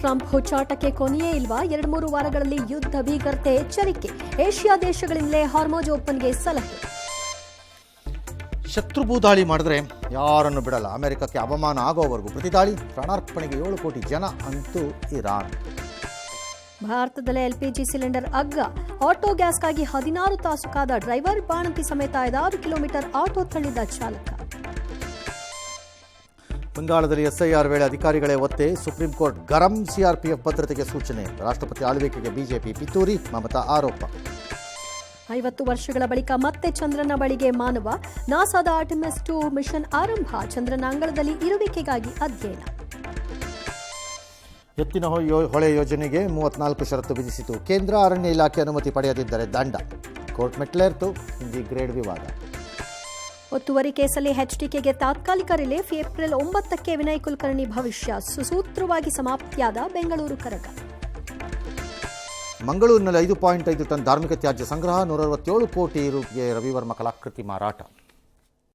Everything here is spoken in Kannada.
ಟ್ರಂಪ್ ಹುಚ್ಚಾಟಕ್ಕೆ ಕೊನೆಯೇ ಇಲ್ವಾ? 2-3 ವಾರಗಳಲ್ಲಿ ಯುದ್ಧ ಭೀಕರತೆ ಎಚ್ಚರಿಕೆ. ಏಷ್ಯಾ ದೇಶಗಳಿಂದಲೇ ಹಾರ್ಮೋಜ್ ಓಪನ್ಗೆ ಸಲಹೆ. ಶತ್ರು ಭೂದಾಳಿ ಮಾಡಿದ್ರೆ ಯಾರನ್ನು ಬಿಡಲ್ಲ. ಅಮೆರಿಕಕ್ಕೆ ಅವಮಾನ ಆಗೋವರೆಗೂ ಪ್ರತಿದಾಳಿ. ಪ್ರಾಣಾರ್ಪಣೆಗೆ 7 ಕೋಟಿ ಜನ ಅಂತೂ ಇರಾನ್. ಭಾರತದಲ್ಲೇ ಎಲ್ಪಿಜಿ ಸಿಲಿಂಡರ್ ಅಗ್ಗ. ಆಟೋ ಗ್ಯಾಸ್ಗಾಗಿ 16 ತಾಸು ಕಾದ ಡ್ರೈವರ್. ಬಾಣಂತಿ ಸಮೇತ 5 ಕಿಲೋಮೀಟರ್ ಆಟೋ ತಳ್ಳಿದ ಚಾಲಕ. ಬಂಗಾಳದಲ್ಲಿ ಎಸ್ಐಆರ್ ವೇಳೆ ಅಧಿಕಾರಿಗಳೇ ಒತ್ತೆ. ಸುಪ್ರೀಂ ಕೋರ್ಟ್ ಗರಂ. ಸಿಆರ್ಪಿಎಫ್ ಭದ್ರತೆಗೆ ಸೂಚನೆ. ರಾಷ್ಟ್ರಪತಿ ಆಳ್ವಿಕೆಗೆ ಬಿಜೆಪಿ ಪಿತೂರಿ. ಮಮತಾ ಆರೋಪ. 50 ವರ್ಷಗಳ ಬಳಿಕ ಮತ್ತೆ ಚಂದ್ರನ ಬಳಿಗೆ ಮಾನವ. ನಾಸಾದ ಆರ್ಟೆಮಿಸ್ 2 ಮಿಷನ್ ಆರಂಭ. ಚಂದ್ರನ ಅಂಗಳದಲ್ಲಿ ಇರುವಿಕೆಗಾಗಿ ಅಧ್ಯಯನ. ಎತ್ತಿನ ಹೊಳೆ ಯೋಜನೆಗೆ 34 ಷರತ್ತು ವಿಧಿಸಿತು ಕೇಂದ್ರ. ಅರಣ್ಯ ಇಲಾಖೆ ಅನುಮತಿ ಪಡೆಯದಿದ್ದರೆ ದಂಡ. ಕೋರ್ಟ್ ಮೆಟ್ಲೇರ್ತು. ಹಿಂದಿ ಗ್ರೇಡ್ ವಿವಾದ. ಒತ್ತುವರಿ ಕೇಸಲ್ಲಿ ಎಚ್ಡಿಕೆಗೆ ತಾತ್ಕಾಲಿಕ ರಿಲೀಫ್. ಏಪ್ರಿಲ್ 9ಕ್ಕೆ ವಿನಯ್ ಕುಲಕರ್ಣಿ ಭವಿಷ್ಯ. ಸುಸೂತ್ರವಾಗಿ ಸಮಾಪ್ತಿಯಾದ ಬೆಂಗಳೂರು ಕರಗ. ಮಂಗಳೂರಿನಲ್ಲಿ 5.5 ಟನ್ ಧಾರ್ಮಿಕ ತ್ಯಾಜ್ಯ ಸಂಗ್ರಹ. 167 ಕೋಟಿ ರೂಪಾಯಿ ರವಿವರ್ಮ ಕಲಾಕೃತಿ ಮಾರಾಟ.